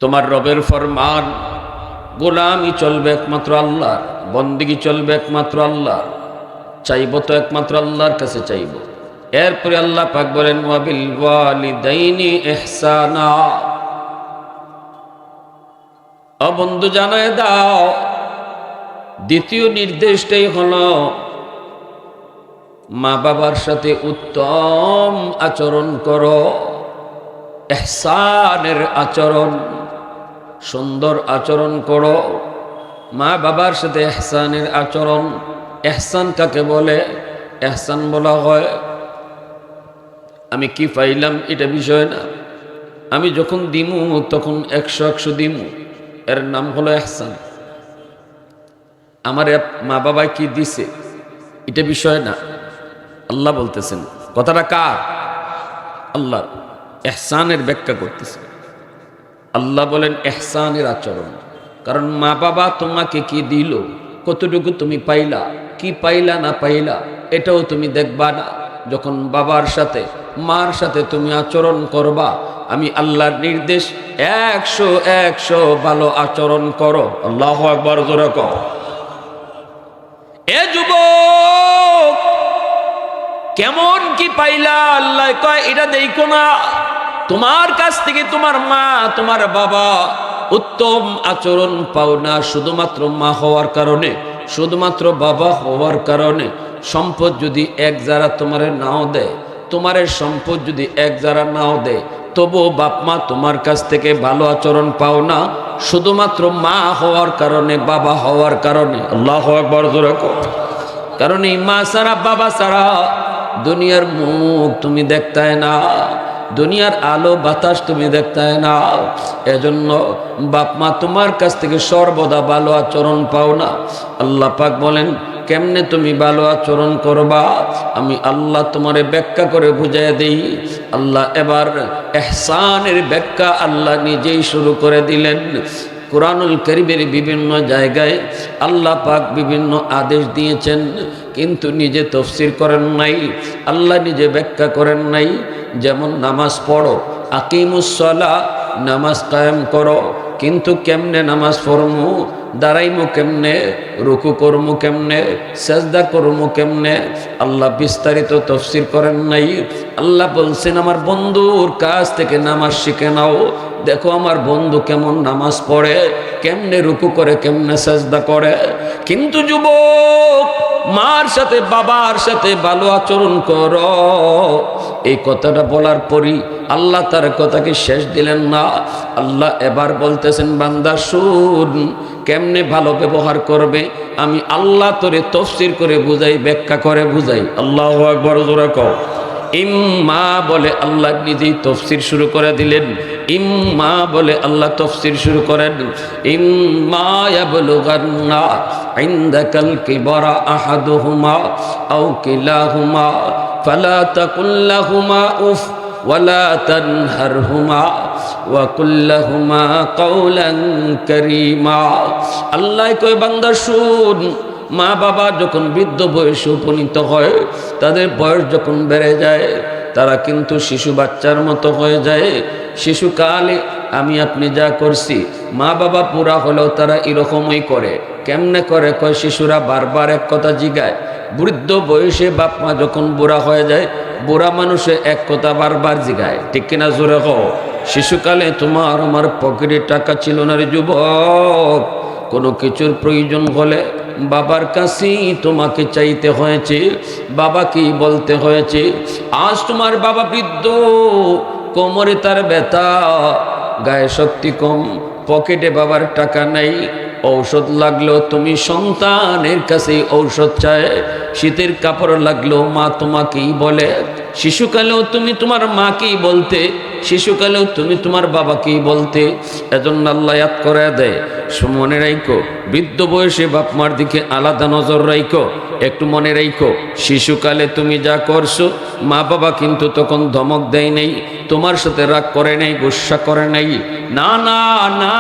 তোমার রবের ফরমান, গোলামি চলবে একমাত্র আল্লাহর, বন্দেগী চলবে একমাত্র আল্লাহর, চাইব তো একমাত্র আল্লাহর কাছে চাইব। এরপরে আল্লাহ পাক বলেন ওয়াবিল ওয়ালিদাইনি ইহসানা। বন্ধু জানায় দাও, দ্বিতীয় নির্দেশটাই হলো মা বাবার সাথে উত্তম আচরণ করো, ইহসানের আচরণ, সুন্দর আচরণ করো। মা বাবার সাথে ইহসানের আচরণ। ইহসান কাকে বলে? ইহসান বলা হয় আমি কি পাইলাম এটা বিষয় না, আমি যখন দিমু তখন 100 দিমু, এর নাম হলো ইহসান। আমার মা বাবা কি দিছে এটা বিষয় না। আল্লাহ বলতেছেন, কথাটা কার? আল্লাহ। ইহসানের ব্যাখ্যা করতেছে আল্লাহ, বলেন ইহসানের আচরণ। কারণ মা বাবা তোমাকে কি দিল, কতটুকু তুমি পাইলা, কি পাইলা না পাইলা এটাও তুমি দেখবা না। যখন বাবার সাথে মার সাথে তুমি আচরণ করবা, আমি আল্লাহর নির্দেশ 100 ভালো আচরণ করো। আল্লাহু আকবার, জোরে কও। এ যুবক, কেমন কি পাইলা আল্লাহ কয় এটা দেখো না। তোমার কাছ থেকে তোমার মা তোমার বাবা উত্তম আচরণ পাও না শুধুমাত্র মা হওয়ার কারণে, শুধুমাত্র বাবা হওয়ার কারণে। সম্পদ যদি এক যারা তোমারে নাও দেয়, তোমার সম্পদ যদি এক যারা নাও দেয়, তবু বাপ মা তোমার কাছ থেকে ভালো আচরণ পাও না শুধুমাত্র মা হওয়ার কারণে, বাবা হওয়ার কারণে। আল্লাহু আকবার, জোরে কও। কারণ এই মা ছাড়া বাবা ছাড়া দুনিয়ার মুখ তুমি দেখতায় না, দুনিয়ার আলো বাতাস তুমি দেখতায় না। এজন্য বাপ মা তোমার কাছ থেকে সর্বদা ভালো আচরণ পাও না। আল্লাহ পাক বলেন কেমনে তুমি ভালো আচরণ করবা, আমি আল্লাহ তোমারে ব্যাখ্যা করে বুঝাই দেই। আল্লাহ এবার ইহসানের ব্যাখ্যা আল্লাহ নিজেই শুরু করে দিলেন। কুরআনুল কারীমের বিভিন্ন জায়গায় আল্লাহ পাক বিভিন্ন আদেশ দিয়েছেন, কিন্তু নিজে তাফসীর করেন নাই, আল্লাহ নিজে ব্যাখ্যা করেন নাই। যেমন নামাজ পড়ো, আকিমুস সালাহ, নামাজ কায়েম করো, কিন্তু কেমনে নামাজ পড়মু, দাঁড়াইমু কেমনে, রুকু করমু কেমনে, সাজদা করমু কেমনে, আল্লাহ বিস্তারিত তাফসীর করেন নাই। আল্লাহ বলছেন আমার বন্ধুর কাছ থেকে নামাজ শিখে নাও, দেখো আমার বন্ধু কেমন নামাজ পড়ে, কেমনে রুকু করে, কেমনে সাজদা করে। কিন্তু যুবক, মার সাথে বাবার সাথে ভালো আচরণ করো, এই কথাটা বলার পরই আল্লাহ তার কথাকে শেষ দিলেন না। আল্লাহ এবার বলতেছেন বান্দা শুন, কেমনে ভালো ব্যবহার করবে আমি আল্লাহ তোরে তাফসীর করে বুঝাই, ব্যাখ্যা করে বুঝাই। আল্লাহু আকবার, জোরে কও। ইম্মা বলে আল্লাহ নিজেই তাফসীর শুরু করে দিলেন। ইম্মা বলে আল্লাহ তাফসীর শুরু করেন, ইম্মা ইয়াবলুগান্না ইনদাকাল কিবারা আহাদুহুমা আও কিলাহুমা ফালা তাকুল লাহুমা উফ ওয়ালা তানহারহুমা ওয়া কুল লাহুমা কাওলান কারীমা। আল্লাহ কয় বান্দা শুন, মা বাবা যখন বৃদ্ধ বয়সে উপনীত হয়, তাদের বয়স যখন বেড়ে যায়, তারা কিন্তু শিশু বাচ্চার মতো হয়ে যায়। শিশুকালে আমি আপনি যা করছি, মা বাবা পুরা হলেও তারা এরকমই করে। কেমনে করে কয়, শিশুরা বারবার এক কথা জিগায়। বৃদ্ধ বয়সে বাপ মা যখন বুড়া হয়ে যায়, বুড়া মানুষে এক কথা বারবার জিগায়, ঠিক কিনা জোরে কও। শিশুকালে তোমার আমার পকেটে টাকা ছিল না রে যুবক, কোনো কিছুর প্রয়োজন হলে বাবার কাছেই তোমাকে চাইতে হয়েছে, বাবাকেই বলতে হয়েছে। আজ তোমার বাবা বৃদ্ধ, কোমরে তার ব্যথা, গায়ে শক্তি কম, পকেটে বাবার টাকা নাই, ঔষধ লাগলো তুমি সন্তানের কাছেই ঔষধ চায়, শীতের কাপড় লাগলো মা তোমাকেই বলে। শিশুকালেও তুমি তোমার মাকেই বলতে, শিশুকালেও তুমি তোমার বাবাকেই বলতে। এজন্য আল্লাহ ইয়াদ করে দেয়, মনে রাখো বৃদ্ধ বয়সে বাপ মার দিকে আলাদা নজর রাখো। একটু মনে রাখো, শিশুকালে তুমি যা করছো, মা বাবা কিন্তু তখন ধমক দেয় নাই, তোমার সাথে রাগ করে নাই, গুসা করে নাই। না না না,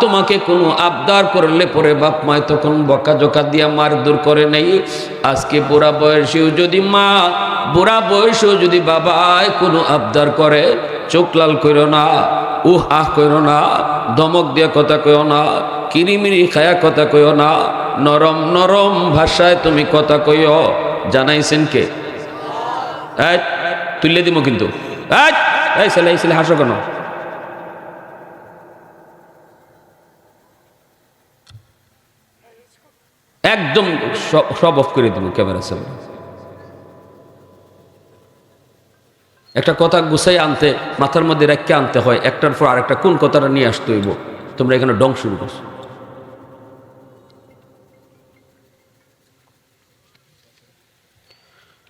তোমাকে কোনো আবদার করলে পরে বাপ মায় তখন বকাঝকা দিয়া মারধর করে নাই। আজকে বুড়া বয়সেও যদি মা, বুড়া বয়সেও যদি বাবায় কোনো আবদার করে, চোখ লাল করো না, উহ আহ কইরো না, ধমক দিয়া কথা কইও না, কিরিমিরি খায়া কথা কইও না, নরম নরম ভাষায় তুমি কথা কইও। জানাইছেন কে? তুললে দিব কিন্তু। এই ছেলে হাসো কেন? একদম সব অফ করে দিব ক্যামেরা সামনে। একটা কথা গুছাই আনতে, মাথার মধ্যে রেখে আনতে হয়, একটার পর আরেকটা কোন কথাটা নিয়ে আসতে হইব। তোমরা এখানে ডং শুরু করছো।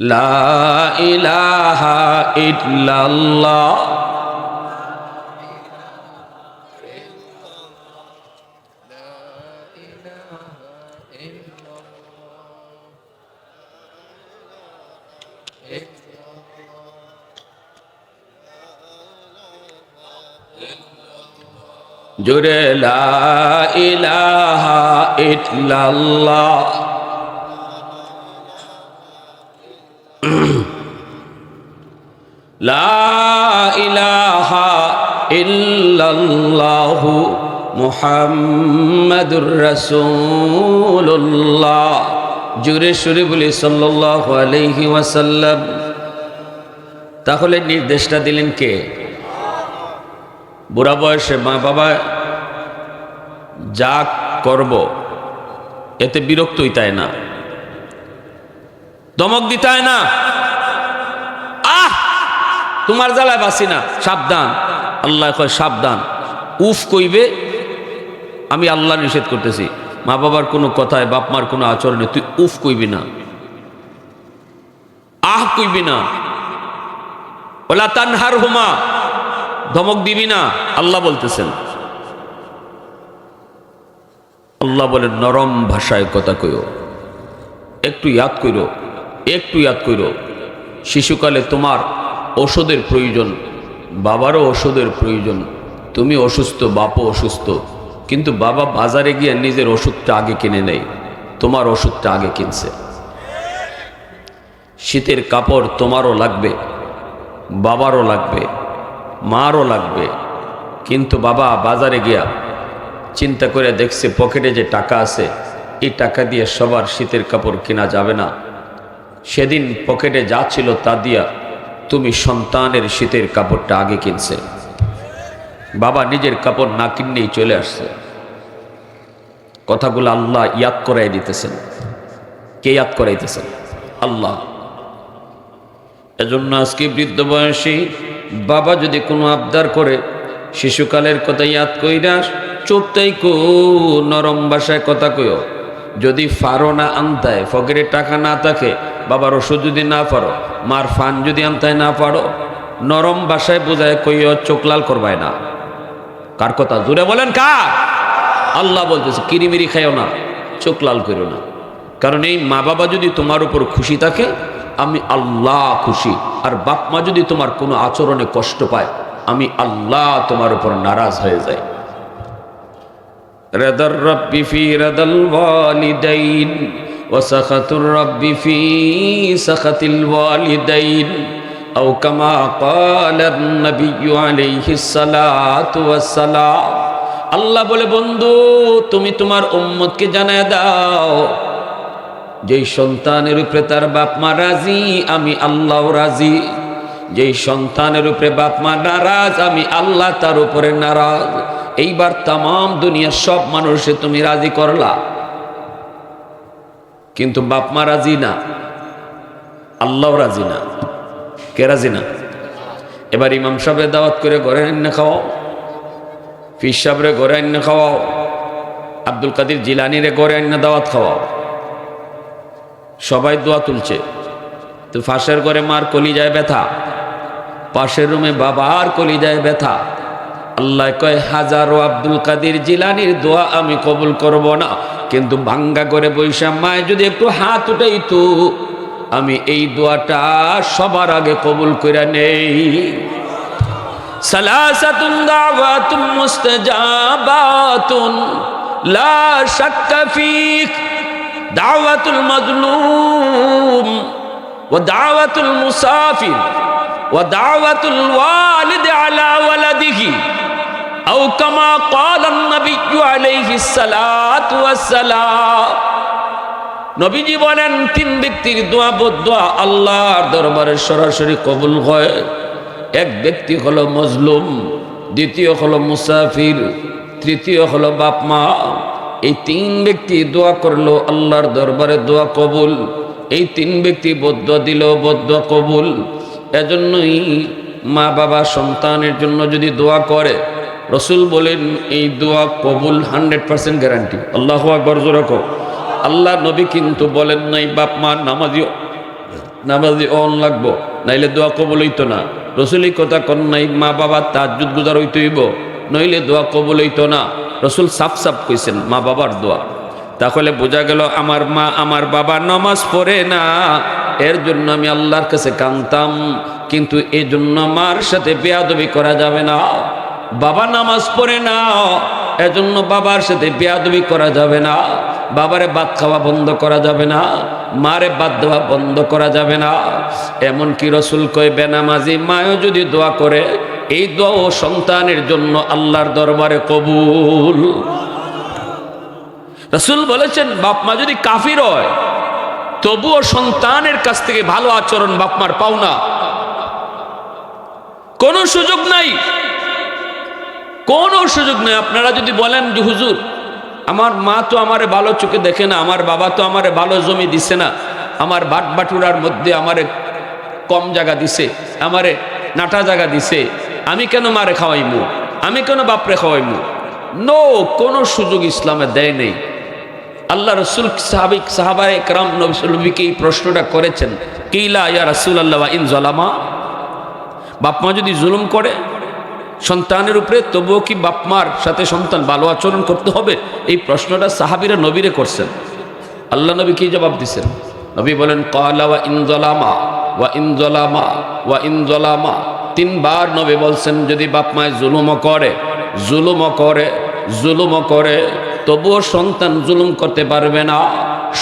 লা ইলাহা ইল্লাল্লাহ জোরে লা ইলাহা ইল্লাল্লাহ। লা ইলাহা ইল্লাল্লাহু মুহাম্মাদুর রাসূলুল্লাহ। জোরে সুরে বলি সাল্লাল্লাহু আলাইহি ওয়াসাল্লাম। তাহলে নির্দেশটা দিলেন কে? বুড়া বয়সে মা বাবা যা করব এতে বিরক্ত হইতায় না, ধমক দিতায় না, তোমার জ্বালায় বাসি না, সাবধান। আল্লাহ কয় সাবধান, উফ কইবে, আমি আল্লাহ নিষেধ করতেছি। মা বাবার কোনো কথায়, বাপ মার কোনো আচরণে তুই উফ কইবি না, কইবি না। ওলা তানহার হুমা, ধমক দিবি না, আল্লাহ বলতেছেন। আল্লাহ বলেন নরম ভাষায় কথা কইও। একটু ইয়াদ কইরো, শিশুকালে তোমার ওষুধের প্রয়োজন, বাবারও ওষুধের প্রয়োজন। তুমি অসুস্থ, বাপও অসুস্থ, কিন্তু বাবা বাজারে গিয়ে নিজের ওষুধটা আগে কিনে নেই, তোমার ওষুধটা আগে কিনছে। শীতের কাপড় তোমারও লাগবে, বাবারও লাগবে, মারও লাগবে, কিন্তু বাবা বাজারে গিয়া চিন্তা করে দেখছে পকেটে যে টাকা আছে, এই টাকা দিয়ে সবার শীতের কাপড় কেনা যাবে না। সেদিন পকেটে যা ছিল তা দিয়া তুমি সন্তানের শীতের কাপড়টা আগে কিনছে। বাবা নিজের কাপড় না কিনলেই চলে আসছে। কথাগুলো আল্লাহ ইয়াদ করাই দিতেছেন। কে ইয়াদ করাইতেছেন? আল্লাহ। এজন্য আজকে বৃদ্ধ বয়সী বাবা যদি কোনো আবদার করে, শিশুকালের কথা ইয়াদ কইরা চুপটাই কো, নরম ভাষায় কথা কইও। যদি ফারো না আনতায়, ফকিরে টাকা না থাকে, বাবার ওষুধ যদি না পারো, মার ফান যদি আনতায় না পারো, নরম ভাষায় বোঝায় কইও, চোখ লাল করবায় না। কার কথা? জোরে বলেন কার? আল্লাহ বলতেছে কিরিমিরি খাইও না, চোখ লাল করো না। কারণ এই মা বাবা যদি তোমার উপর খুশি থাকে, আমি আল্লাহ খুশি। আর বাপ মা যদি তোমার কোনো আচরণে কষ্ট পায়, আমি আল্লাহ তোমার উপর নারাজ হয়ে যাই। রাদার রাব্বি ফি রাদাল ওয়ালিদাইন ওয়া সাখাতুর রাব্বি ফি সাখাতিল ওয়ালিদাইন আও কামা ক্বালা নবী আলাইহিস সালাতু ওয়াস সালাম। আল্লাহ বলে, বন্ধু তুমি তোমার উম্মতকে জানায় দাও, যেই সন্তানের উপরে তার বাপ মা রাজি, আমি আল্লাহ রাজি। যেই সন্তানের উপরে বাপ মা নারাজ, আমি আল্লাহ তার উপরে নারাজ। এইবার তাম দুনিয়ার সব মানুষে তুমি রাজি করলা, কিন্তু বাপ মা রাজি না, আল্লাহ রাজি না। কে রাজি না? এবার ইমাম সাহেবের দাওয়াত করে ঘরে এনে খাওয়াও, পীর সাহেবরে ঘরে এনে খাওয়াও, আব্দুল কাদের জিলানিরে ঘরে এনে দাওয়াত খাওয়াও। সবাই দোয়া তুলছে, তো ফাঁসের ঘরে মার কলিজায় ব্যথা, পাশের রুমে বাবার কলিজায় ব্যথা। আল্লাহ কয়, হাজারো আব্দুল কাদের জিলানির দোয়া আমি কবুল করব না, কিন্তু ভাঙ্গা করে বৈশা মায় যদি একটু হাত উঠাইতো, আমি এই দোয়াটা সবার আগে কবুল করে নেই। সালাসাতুন দাওয়াতুন মুস্তাজাবাতুন লা শাক্কা ফিক, দাওয়াতুল মাজলুম ওয়া দাওয়াতুল মুসাফির ওয়া দাওয়াতুল ওয়ালিদ আলা ওয়ালাদিহি আও কামা ক্বালান নাবিয়্যু আলাইহিস সালাতু ওয়াস সালাম। নবীজি বলেন তিন ব্যক্তির দোয়া বদদোয়া আল্লাহর দরবারে সরাসরি কবুল হয়। এক ব্যক্তি হলো মজলুম, দ্বিতীয় হলো মুসাফির, তৃতীয় হলো বাপ মা। এই তিন ব্যক্তি দোয়া করলো আল্লাহর দরবারে দোয়া কবুল। এই তিন ব্যক্তি বদদোয়া দিল বদদোয়া কবুল। এজন্যই মা বাবা সন্তানের জন্য যদি দোয়া করে, রসুল বলেন এই দোয়া কবুল 100% গ্যারান্টি। আল্লাহু আকবার জোরে কও। আল্লাহ নবী কিন্তু বলেন নাই বাপ মা নামাজি অন লাগবো নাইলে দোয়া কবুল হইতো না। রসুলই কথা কন নাই মা বাবা তাহাজ্জুদ গুজার হইতে হইব নইলে দোয়া কবুল হইতো না। রসুল সাফ সাফ কইছেন মা বাবার দোয়া। তাহলে বোঝা গেল আমার মা আমার বাবা নামাজ পড়ে না, এর জন্য আমি আল্লাহর কাছে কাঁদতাম, কিন্তু এই জন্য মার সাথে বেয়াদবি করা যাবে না। বাবা নামাজ পড়ে না, এজন্য বাবার সাথে বেয়াদবি করা যাবে না। বাবারে ভাত খাওয়া বন্ধ করা যাবে না, মারে ভাত দেওয়া বন্ধ করা যাবে না। এমনকি রসুল কয় বেনামাজি মায়ও যদি দোয়া করে, এই দোয়া সন্তানের জন্য আল্লাহর দরবারে কবুল। রসুল বলেছেন বাপ মা যদি কাফির হয় তবুও সন্তানের কাছ থেকে ভালো আচরণ বাপ মার পাও না, কোনো সুযোগ নাই, কোনো সুযোগ নেই। আপনারা যদি বলেন যে হুজুর আমার মা তো আমারে ভালো চোখে দেখে না, আমার বাবা তো আমারে ভালো জমি দিছে না, আমার বাট বাটুরার মধ্যে আমারে কম জায়গা দিছে, আমারে নাটা জায়গা দিছে, আমি কেন মারে খাওয়াইমু, আমি কেন বাপরে খাওয়াইমু? নো, কোনো সুযোগ ইসলামে দেয় নেই। আল্লাহ রসুল সাহাবা একরাম নবীকে এই প্রশ্নটা করেছেন, কিলা ইয়া রাসূলুল্লাহ ওয়া ইন যালামা, বাপ মা যদি জুলুম করে সন্তানের উপরে তবুও কি বাপ মার সাথে সন্তান ভালো আচরণ করতে হবে? এই প্রশ্নটা সাহাবীরা নবীরে করছেন। আল্লাহ নবী কি জবাব দিচ্ছেন? নবী বলেন ক্বালা ওয়া ইন যালামা ওয়া ইন যালামা ওয়া ইন যালামা। তিনবার নবী বলছেন যদি বাপ মায় জুলুমও করে তবুও সন্তান জুলুম করতে পারবে না,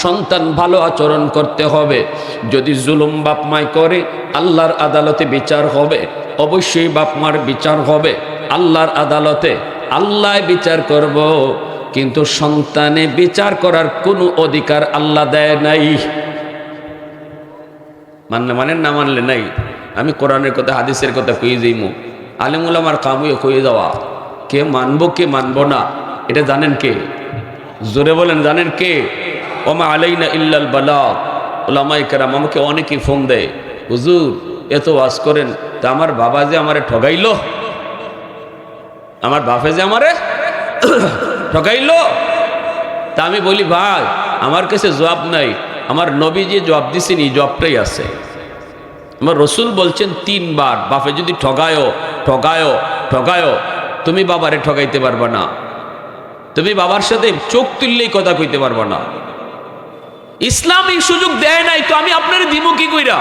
সন্তান ভালো আচরণ করতে হবে। যদি জুলুম বাপ মায় করে আল্লাহর আদালতে বিচার হবে, অবশ্যই বাপ মার বিচার হবে আল্লাহর আদালতে, আল্লাহ বিচার করব, কিন্তু সন্তানে বিচার করার কোনো অধিকার আল্লাহ দেয় নাই। মানলে মানেন, না মানলে নাই। আমি কোরআনের কথা হাদিসের কথা কয়ে যাইমু, আলেম উলামার কামুয়ে কয়ে যাওয়া, কে মানবো কে মানবো না এটা জানেন কে? জোরে বলেন, জানেন কে? ওমা আলাইনা ইল্লাল বালাগ। উলামায়ে কেরাম আমাকে অনেকেই ফোন দেয়, হুজুর এত ওয়াজ করেন, তা আমার বাবা যে আমারে ঠগাইলো, আমার বাপে যে আমারে ঠগাইলো। তা আমি বলি ভাই আমার কাছে জবাব নাই, আমার নবী যে জবাব দিছেন এই জবাবটাই আছে। আমার রসুল বলছেন তিনবার বাপে যদি ঠগায়ো তুমি বাবারে ঠগাইতে পারবা না, তুমি বাবার সাথে চোখ তুললেই কথা কইতে পারবা না। ইসলাম এই সুযোগ দেয় নাই, তো আমি আপনারে দিমু কি কইরা?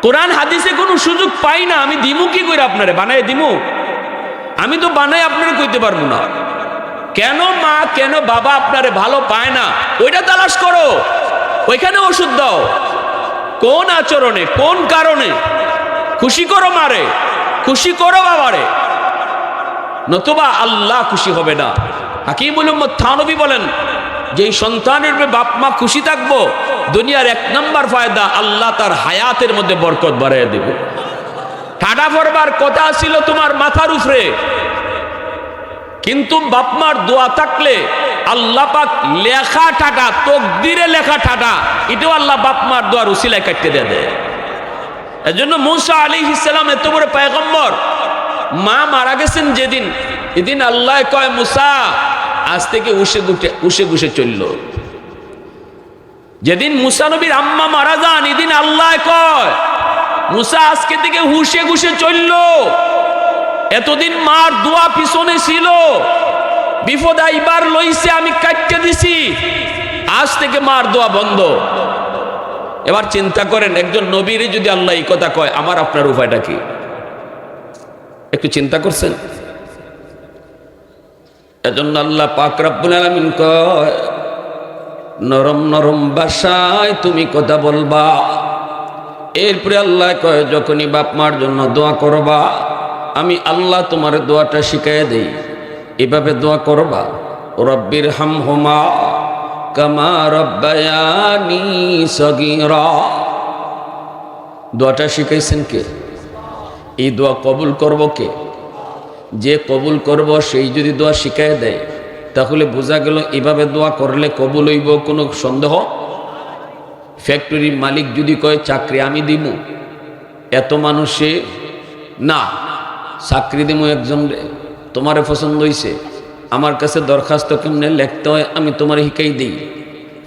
কোরআন হাদিসে কোনো সুযোগ পাই না, আমি দিমু কি কইরা? আপনারে বানায় দিমু? আমি তো বানাই আপনারে কইতে পারবো না। কেন মা কেন বাবা আপনারে ভালো পায় না ওইটা তালাশ করো, ওইখানে ওষুধ দাও। কোন আচরণে, কোন কারণে? খুশি করো মারে, খুশি করো বাবারে, নতুবা আল্লাহ খুশি হবে না। হাকিমুল উম্মত থানবী বলেন যে সন্তানের বাপ মা খুশি থাকবো, দুনিয়ার 1 নম্বর ফায়দা আল্লাহ তার হায়াতের মধ্যে বরকত বাড়াইয়া দেবে। ঠাডা পড়বার কথা ছিল তোমার মাথার উপরে, কিন্তু বাপ মার দোয়া থাকলে আল্লাহ পাক লেখা ঠাটা, তকদিরে লেখা ঠাটা, এটাও আল্লাহ বাপ মার দোয়ার উসিলায় কাটতে দেয়। এজন্য মূসা আলাইহিস সালাম এত বড় পয়গম্বর, মা মারা গেছেন যেদিন, এদিন আল্লাহ কয় মূসা আজ থেকে উসে গুসে চলল। যেদিন মূসা নবীর আম্মা মারা যান এদিন আল্লাহ কয় মূসা আজকে থেকে হুশে গুসে চলল। এতদিন মার দোয়া পিছনে ছিল, বিপদ আইবার লইছে আমি কাটতে দিছি, আজ থেকে মার দোয়া বন্ধ। এবার চিন্তা করেন একজন নবীর যদি আল্লাহ এই কথা কয়, আমার আপনার উপায়টা কি? একটু চিন্তা করছেন? এজন্য আল্লাহ পাক রব্বুল আলামিন কয় নরম নরম ভাষায় তুমি কথা বলবা। এরপরে আল্লাহ কয় যখনই বাপ মার জন্য দোয়া করবা আমি আল্লাহ তোমার দোয়াটা শিখাইয়া দেই, এভাবে দোয়া করবা, রব্বির হামহুমা কামা রব্বায়ানি সগীরা। দোয়াটা শিখাইছেন কে? এই দোয়া কবুল করব কে? যে কবুল করব সেই যদি দোয়া শিখাইয়া দেয়, তাহলে বোঝা গেল এভাবে দোয়া করলে কবুল হইব, কোনো সন্দেহ। ফ্যাক্টরির মালিক যদি কয় চাকরি আমি দিব, এত মানুষে না চাকরি দিব একজন, তোমারে পছন্দ হইছে, আমার কাছে দরখাস্ত কেমনে লিখতে হয় আমি তোমার শিখাই দিই।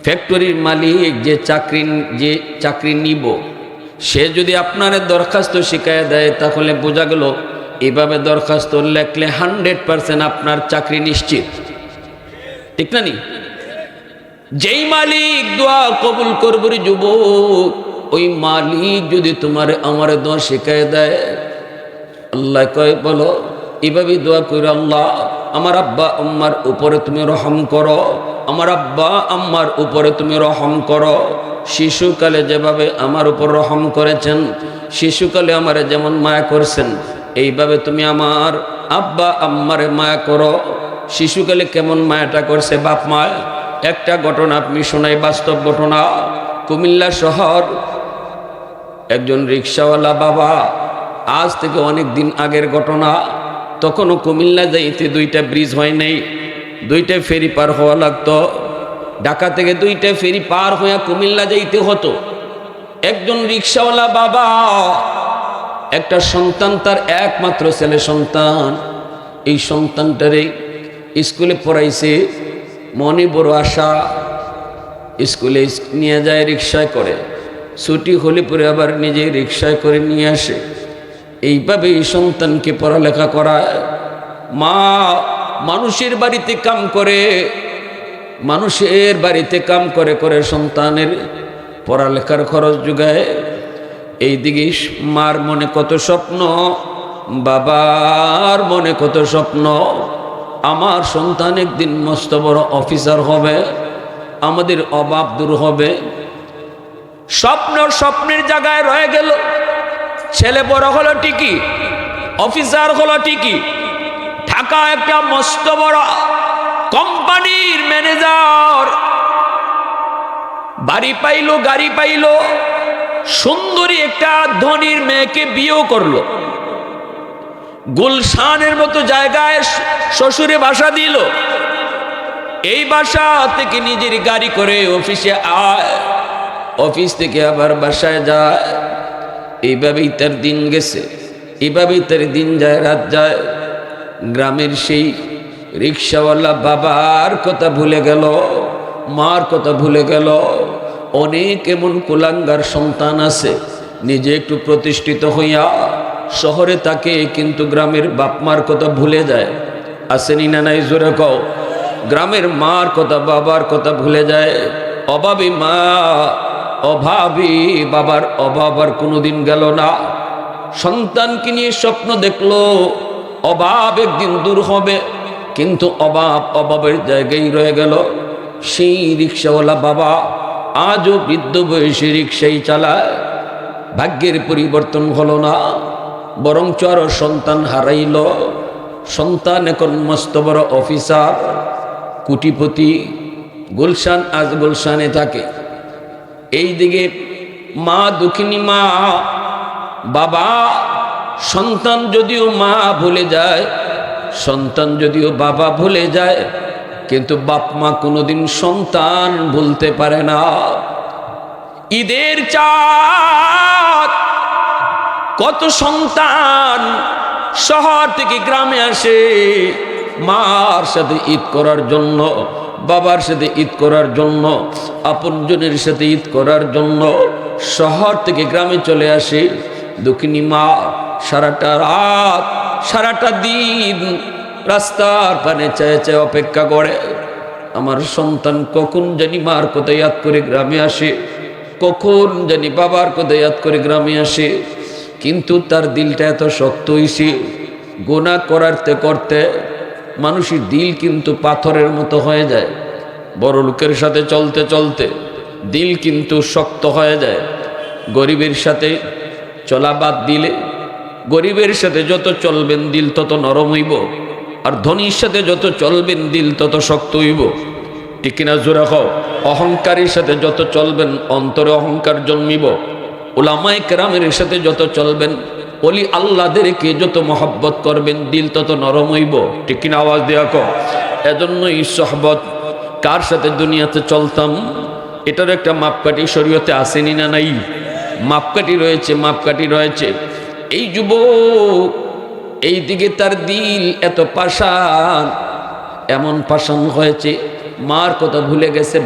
ফ্যাক্টরির মালিক যে চাকরি নিব, সে যদি আপনার দরখাস্ত শিখাইয়া দেয়, তাহলে বোঝা গেল এভাবে দরখাস্ত লেখলে 100% আপনার চাকরি নিশ্চিত, ঠিক না নি? যেই মালিক দোয়া কবুল করবে রে যুবক, ওই মালিক যদি তোমার আমার দোয়া শিখাইয়া দেয়, আল্লাহ কয় বলো এভাবে দোয়া করে, আল্লাহ আমার আব্বা আম্মার উপরে তুমি রহম করো, আমার আব্বা আম্মার উপরে তুমি রহম করো। শিশুকালে যেভাবে আমার উপর রহম করেছেন, শিশুকালে আমারে যেমন মায়া করছেন, এইভাবে তুমি আমার আব্বা আম্মারে মায়া করো। শিশুকালে কেমন মায়াটা করছে বাপ মা, একটা ঘটনা আপনি শোনাই, বাস্তব ঘটনা। কুমিল্লা শহর একজন রিক্সাওয়ালা বাবা, আজ থেকে অনেক দিন আগের ঘটনা, তখনও কুমিল্লা যাইতে দুইটা ব্রিজ হয় নাই, দুইটা ফেরি পার হওয়া লাগতো। ঢাকা থেকে দুইটা ফেরি পার হইয়া কুমিল্লা যাইতে হতো। একজন রিক্সাওয়ালা বাবা, একটা সন্তান, তার একমাত্র ছেলে সন্তান, এই সন্তানটারে স্কুলে পড়াইছে, মনে বড় আশা, স্কুলে নিয়ে যায় রিক্সায় করে, ছুটি হলে পরে আবার নিজে রিক্সায় করে নিয়ে আসে। এইভাবে এই সন্তানকে পড়ালেখা করায়। মা মানুষের বাড়িতে কাম করে, মানুষের বাড়িতে কাম করে করে সন্তানের পড়ালেখার খরচ যোগায়। এইদিকে মার মনে কত স্বপ্ন, বাবার মনে কত স্বপ্ন, আমার সন্তান একদিন মস্ত বড় অফিসার হবে, আমাদের অভাব দূর হবে। স্বপ্নের জায়গায় রয়ে গেল। ছেলে বড় হলো ঠিকই, অফিসার হলো ঠিকই, ঢাকা একটা মস্ত বড় কোম্পানির ম্যানেজার, বাড়ি পাইলো, গাড়ি পাইলো, সুন্দরী একটা ধনীর মেয়েকে বিয়েও করলো। গুলশানের মতো জায়গায় শ্বশুরে বাসা দিল। এই বাসা থেকে নিজের গাড়ি করে অফিসে আয়, অফিস থেকে আবার বাসায় যায়। এইভাবেই তার দিন গেছে, এইভাবেই তার দিন যায়, রাত যায়। গ্রামের সেই রিক্সাওয়ালা বাবার কথা ভুলে গেল, মার কথা ভুলে গেল। অনেক এমন কুলাঙ্গার সন্তান আছে, নিজে একটু প্রতিষ্ঠিত হইয়া শহরে থাকে, কিন্তু গ্রামের বাপ মার কথা ভুলে যায়। আসেনি না নাই? জোরে কও। গ্রামের মার কথা, বাবার কথা ভুলে যায়। অভাবী মা, অভাবী বাবার অভাব আর কোনোদিন গেল না। সন্তানকে নিয়ে স্বপ্ন দেখলো, অভাব একদিন দূর হবে, কিন্তু অভাবের জায়গায় রয়ে গেল। সেই রিক্সাওয়ালা বাবা আজও বৃদ্ধ বয়সে রিক্সাই চালায়। ভাগ্যের পরিবর্তন হলো না, বরঞ্চ আরো সন্তান হারাইল। সন্তান এখন মস্ত বড় অফিসার, কোটিপতি। গুলশান, আজ গুলশানে থাকে। এইদিকে মা দুঃখিনী মা, বাবা। সন্তান যদিও মা ভুলে যায়, সন্তান যদিও বাবা ভুলে যায়, কিন্তু বাপ মা কোনোদিন সন্তান ভুলতে পারে না। ঈদের চাঁদ, কত সন্তান শহর থেকে গ্রামে আসে মার সাথে ঈদ করার জন্য, বাবার সাথে ঈদ করার জন্য, আপনজনের সাথে ঈদ করার জন্য শহর থেকে গ্রামে চলে আসে। দুঃখিনী মা সারাটা রাত, সারাটা দিন রাস্তার পানে চেয়ে চেয়ে অপেক্ষা করে, আমার সন্তান কখন জানি মার কথা ইয়াদ করে গ্রামে আসে, কখন জানি বাবার কথা ইয়াদ করে গ্রামে আসে। কিন্তু তার দিলটা এত শক্ত হয়েছে, গুনাহ করতে করতে মানুষের দিল কিন্তু পাথরের মতো হয়ে যায়। বড় লোকের সাথে চলতে চলতে দিল কিন্তু শক্ত হয়ে যায়। গরিবের সাথে চলা বাদ দিলে গরিবের সাথে যত চলবেন দিল তত নরম হইব, আর ধনীর সাথে যত চলবেন দিল তত শক্ত হইব। ঠিক কিনা জোরা খাও। অহংকারীর সাথে যত চলবেন অন্তরে অহংকার জন্মিব। উলামায়ে কেরামের সাথে যত চলবেন, ওলি আল্লাহদেরকে যত মহব্বত করবেন দিল তত নরম হইব। ঠিক কিনা আওয়াজ দেয়া কও। এজন্যই সোহবত, কার সাথে দুনিয়াতে চলতাম, এটার একটা মাপকাঠি শরীয়তে আসেনি না নাই? মাপকাঠি রয়েছে, মাপকাঠি রয়েছে। এই যুবক এই দিকে তার দিল এত পাষাণ, এমন পাষাণ হয়েছে, মার কথা ভুলে গেছে।